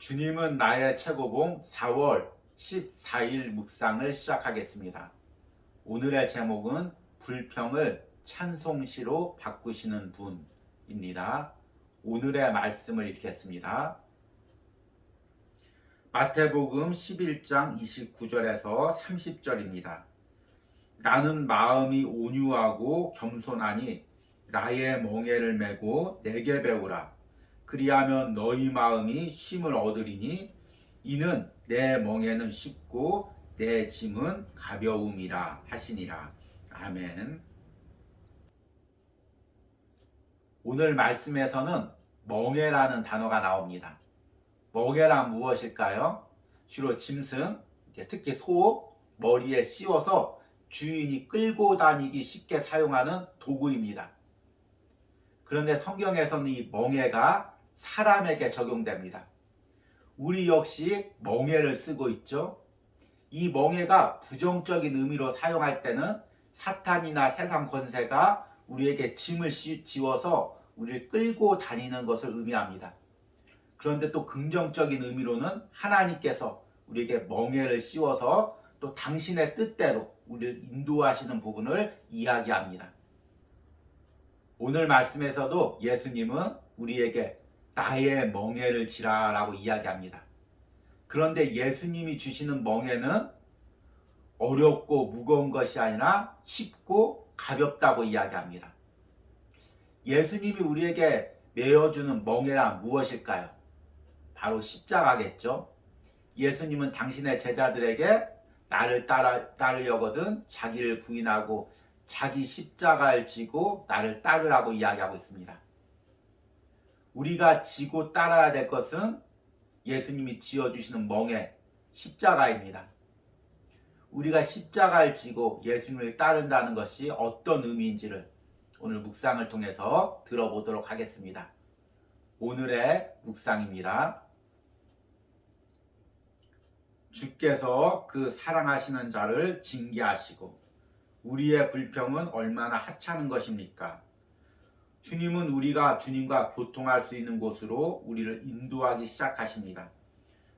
주님은 나의 최고봉 4월 14일 묵상을 시작하겠습니다. 오늘의 제목은 불평을 찬송시로 바꾸시는 분입니다. 오늘의 말씀을 읽겠습니다. 마태복음 11장 29절에서 30절입니다. 나는 마음이 온유하고 겸손하니 나의 멍에를 메고 내게 배우라. 그리하면 너희 마음이 쉼을 얻으리니 이는 내 멍에는 쉽고 내 짐은 가벼움이라 하시니라. 아멘. 오늘 말씀에서는 멍에라는 단어가 나옵니다. 멍에란 무엇일까요? 주로 짐승, 특히 소 머리에 씌워서 주인이 끌고 다니기 쉽게 사용하는 도구입니다. 그런데 성경에서는 이 멍에가 사람에게 적용됩니다. 우리 역시 멍에를 쓰고 있죠. 이 멍에가 부정적인 의미로 사용할 때는 사탄이나 세상 권세가 우리에게 짐을 지워서 우리를 끌고 다니는 것을 의미합니다. 그런데 또 긍정적인 의미로는 하나님께서 우리에게 멍에를 씌워서 또 당신의 뜻대로 우리를 인도하시는 부분을 이야기합니다. 오늘 말씀에서도 예수님은 우리에게 나의 멍에를 지라라고 이야기합니다. 그런데 예수님이 주시는 멍에는 어렵고 무거운 것이 아니라 쉽고 가볍다고 이야기합니다. 예수님이 우리에게 메어주는 멍에란 무엇일까요? 바로 십자가겠죠. 예수님은 당신의 제자들에게 나를 따르려거든 자기를 부인하고 자기 십자가를 지고 나를 따르라고 이야기하고 있습니다. 우리가 지고 따라야 될 것은 예수님이 지어주시는 멍에 십자가입니다. 우리가 십자가를 지고 예수님을 따른다는 것이 어떤 의미인지를 오늘 묵상을 통해서 들어보도록 하겠습니다. 오늘의 묵상입니다. 주께서 그 사랑하시는 자를 징계하시고 우리의 불평은 얼마나 하찮은 것입니까? 주님은 우리가 주님과 교통할 수 있는 곳으로 우리를 인도하기 시작하십니다.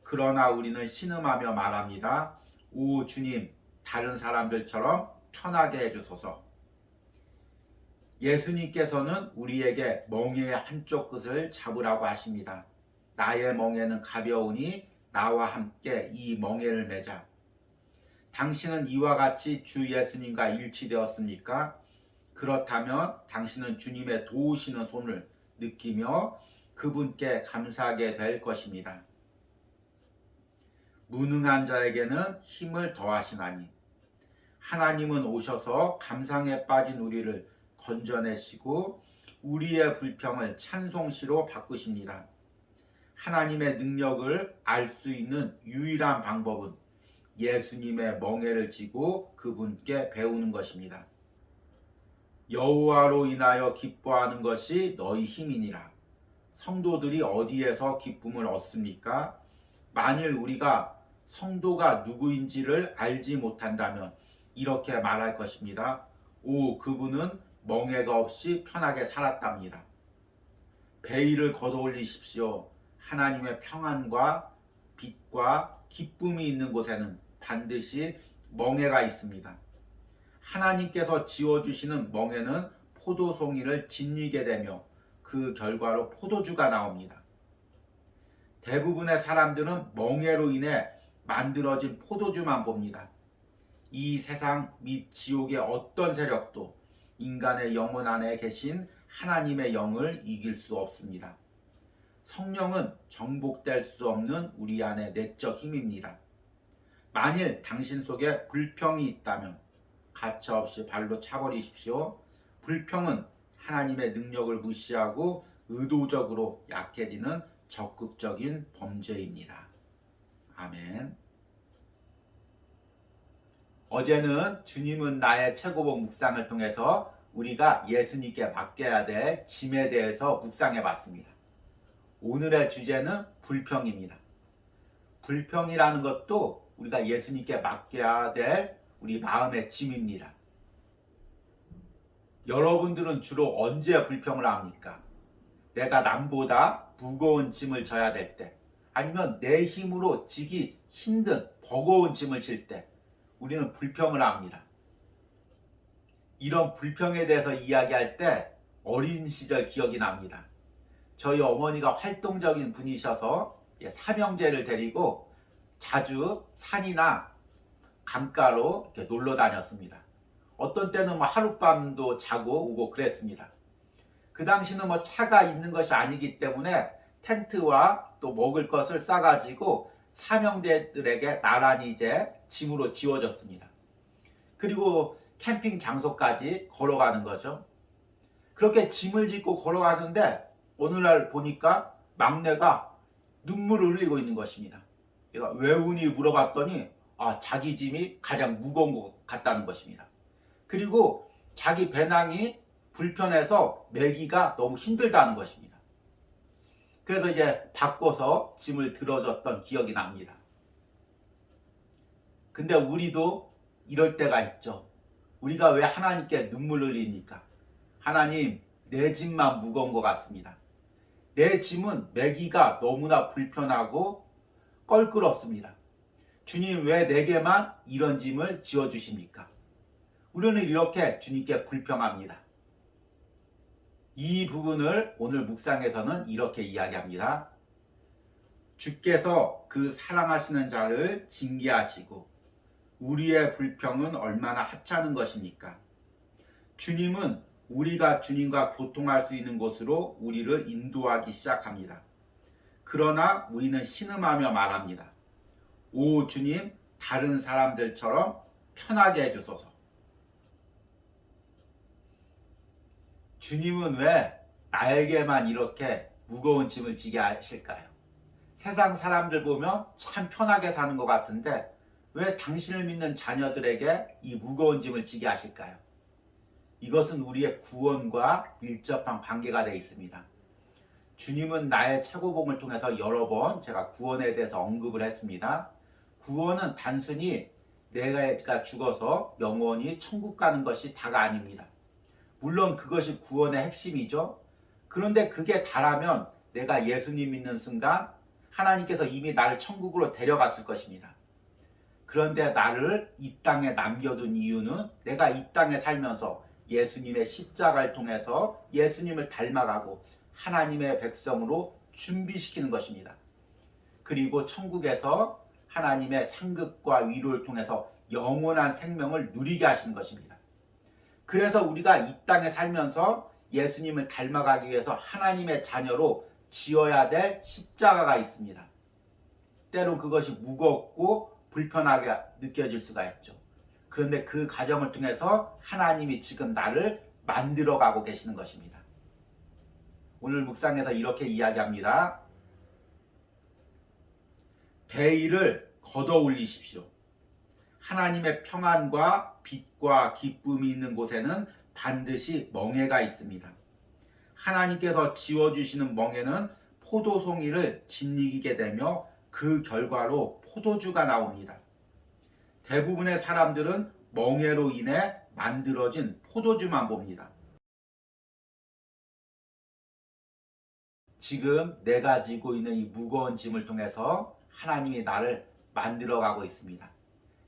그러나 우리는 신음하며 말합니다. 오 주님, 다른 사람들처럼 편하게 해주소서. 예수님께서는 우리에게 멍에의 한쪽 끝을 잡으라고 하십니다. 나의 멍에는 가벼우니 나와 함께 이 멍에를 메자. 당신은 이와 같이 주 예수님과 일치되었습니까? 그렇다면 당신은 주님의 도우시는 손을 느끼며 그분께 감사하게 될 것입니다. 무능한 자에게는 힘을 더하시나니 하나님은 오셔서 감상에 빠진 우리를 건져내시고 우리의 불평을 찬송시로 바꾸십니다. 하나님의 능력을 알 수 있는 유일한 방법은 예수님의 멍에를 지고 그분께 배우는 것입니다. 여호와로 인하여 기뻐하는 것이 너희 힘이니라. 성도들이 어디에서 기쁨을 얻습니까? 만일 우리가 성도가 누구인지를 알지 못한다면 이렇게 말할 것입니다. 오, 그분은 멍에가 없이 편하게 살았답니다. 베일을 걷어올리십시오. 하나님의 평안과 빛과 기쁨이 있는 곳에는 반드시 멍에가 있습니다. 하나님께서 지어주시는 멍에는 포도송이를 짓이게 되며 그 결과로 포도주가 나옵니다. 대부분의 사람들은 멍에로 인해 만들어진 포도주만 봅니다. 이 세상 및 지옥의 어떤 세력도 인간의 영혼 안에 계신 하나님의 영을 이길 수 없습니다. 성령은 정복될 수 없는 우리 안의 내적 힘입니다. 만일 당신 속에 불평이 있다면 가차없이 발로 차버리십시오. 불평은 하나님의 능력을 무시하고 의도적으로 약해지는 적극적인 범죄입니다. 아멘. 어제는 주님은 나의 최고봉 묵상을 통해서 우리가 예수님께 맡겨야 될 짐에 대해서 묵상해 봤습니다. 오늘의 주제는 불평입니다. 불평이라는 것도 우리가 예수님께 맡겨야 될 우리 마음의 짐입니다. 여러분들은 주로 언제 불평을 합니까? 내가 남보다 무거운 짐을 져야 될 때, 아니면 내 힘으로 지기 힘든 버거운 짐을 질 때 우리는 불평을 합니다. 이런 불평에 대해서 이야기할 때 어린 시절 기억이 납니다. 저희 어머니가 활동적인 분이셔서 삼형제를 데리고 자주 산이나 강가로 이렇게 놀러 다녔습니다. 어떤 때는 뭐 하룻밤도 자고 오고 그랬습니다. 그 당시는 뭐 차가 있는 것이 아니기 때문에 텐트와 또 먹을 것을 싸가지고 삼형제들에게 나란히 이제 짐으로 지워졌습니다. 그리고 캠핑 장소까지 걸어가는 거죠. 그렇게 짐을 짓고 걸어가는데 어느 날 보니까 막내가 눈물을 흘리고 있는 것입니다. 제가 왜 우니 물어봤더니 자기 짐이 가장 무거운 것 같다는 것입니다. 그리고 자기 배낭이 불편해서 메기가 너무 힘들다는 것입니다. 그래서 이제 바꿔서 짐을 들어줬던 기억이 납니다. 근데 우리도 이럴 때가 있죠. 우리가 왜 하나님께 눈물을 흘립니까? 하나님, 내 짐만 무거운 것 같습니다. 내 짐은 메기가 너무나 불편하고 껄끄럽습니다. 주님, 왜 내게만 이런 짐을 지어주십니까? 우리는 이렇게 주님께 불평합니다. 이 부분을 오늘 묵상에서는 이렇게 이야기합니다. 주께서 그 사랑하시는 자를 징계하시고 우리의 불평은 얼마나 하찮은 것입니까? 주님은 우리가 주님과 교통할 수 있는 곳으로 우리를 인도하기 시작합니다. 그러나 우리는 신음하며 말합니다. 오 주님, 다른 사람들처럼 편하게 해주소서. 주님은 왜 나에게만 이렇게 무거운 짐을 지게 하실까요? 세상 사람들 보면 참 편하게 사는 것 같은데 왜 당신을 믿는 자녀들에게 이 무거운 짐을 지게 하실까요? 이것은 우리의 구원과 밀접한 관계가 되어 있습니다. 주님은 나의 최고봉을 통해서 여러 번 제가 구원에 대해서 언급을 했습니다. 구원은 단순히 내가 죽어서 영원히 천국 가는 것이 다가 아닙니다. 물론 그것이 구원의 핵심이죠. 그런데 그게 다라면 내가 예수님 믿는 순간 하나님께서 이미 나를 천국으로 데려갔을 것입니다. 그런데 나를 이 땅에 남겨둔 이유는 내가 이 땅에 살면서 예수님의 십자가를 통해서 예수님을 닮아가고 하나님의 백성으로 준비시키는 것입니다. 그리고 천국에서 하나님의 상급과 위로를 통해서 영원한 생명을 누리게 하시는 것입니다. 그래서 우리가 이 땅에 살면서 예수님을 닮아가기 위해서 하나님의 자녀로 지어야 될 십자가가 있습니다. 때론 그것이 무겁고 불편하게 느껴질 수가 있죠. 그런데 그 과정을 통해서 하나님이 지금 나를 만들어가고 계시는 것입니다. 오늘 묵상에서 이렇게 이야기합니다. 베일을 걷어 올리십시오. 하나님의 평안과 빛과 기쁨이 있는 곳에는 반드시 멍에가 있습니다. 하나님께서 지워주시는 멍에는 포도송이를 짓이기게 되며 그 결과로 포도주가 나옵니다. 대부분의 사람들은 멍에로 인해 만들어진 포도주만 봅니다. 지금 내가 지고 있는 이 무거운 짐을 통해서 하나님이 나를 만들어가고 있습니다.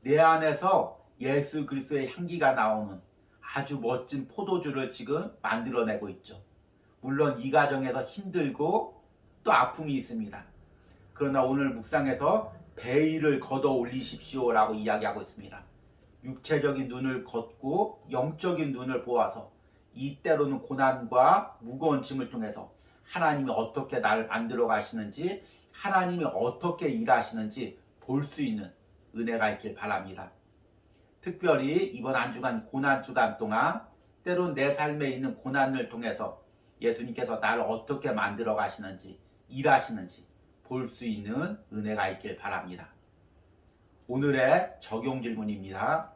내 안에서 예수 그리스도의 향기가 나오는 아주 멋진 포도주를 지금 만들어내고 있죠. 물론 이 과정에서 힘들고 또 아픔이 있습니다. 그러나 오늘 묵상에서 베일을 걷어 올리십시오 라고 이야기하고 있습니다. 육체적인 눈을 걷고 영적인 눈을 보아서 이때로는 고난과 무거운 짐을 통해서 하나님이 어떻게 나를 만들어 가시는지, 하나님이 어떻게 일하시는지 볼 수 있는 은혜가 있길 바랍니다. 특별히 이번 한 주간 고난 주간 동안 때론 내 삶에 있는 고난을 통해서 예수님께서 나를 어떻게 만들어 가시는지, 일하시는지 볼 수 있는 은혜가 있길 바랍니다. 오늘의 적용 질문입니다.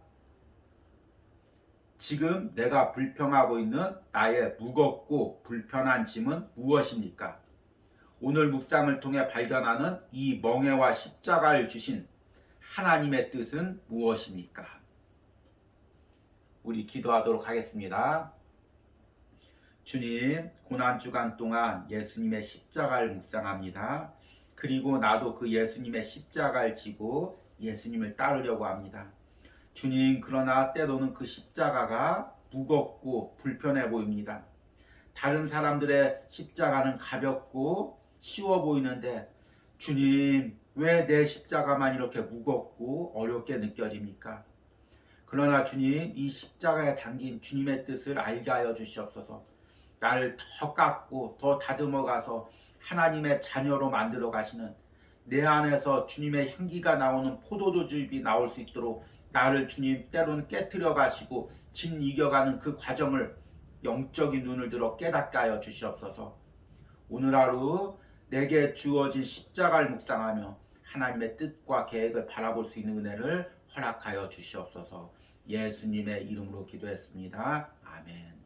지금 내가 불평하고 있는 나의 무겁고 불편한 짐은 무엇입니까? 오늘 묵상을 통해 발견하는 이 멍에와 십자가를 주신 하나님의 뜻은 무엇입니까? 우리 기도하도록 하겠습니다. 주님, 고난주간 동안 예수님의 십자가를 묵상합니다. 그리고 나도 그 예수님의 십자가를 지고 예수님을 따르려고 합니다. 주님, 그러나 때로는 그 십자가가 무겁고 불편해 보입니다. 다른 사람들의 십자가는 가볍고 쉬워 보이는데 주님, 왜 내 십자가만 이렇게 무겁고 어렵게 느껴집니까? 그러나 주님, 이 십자가에 담긴 주님의 뜻을 알게 하여 주시옵소서. 나를 더 깎고 더 다듬어 가서 하나님의 자녀로 만들어 가시는, 내 안에서 주님의 향기가 나오는 포도주즙이 나올 수 있도록 나를 주님 때로는 깨트려 가시고 진 이겨가는 그 과정을 영적인 눈을 들어 깨닫게 하여 주시옵소서. 오늘 하루 내게 주어진 십자가를 묵상하며 하나님의 뜻과 계획을 바라볼 수 있는 은혜를 허락하여 주시옵소서. 예수님의 이름으로 기도했습니다. 아멘.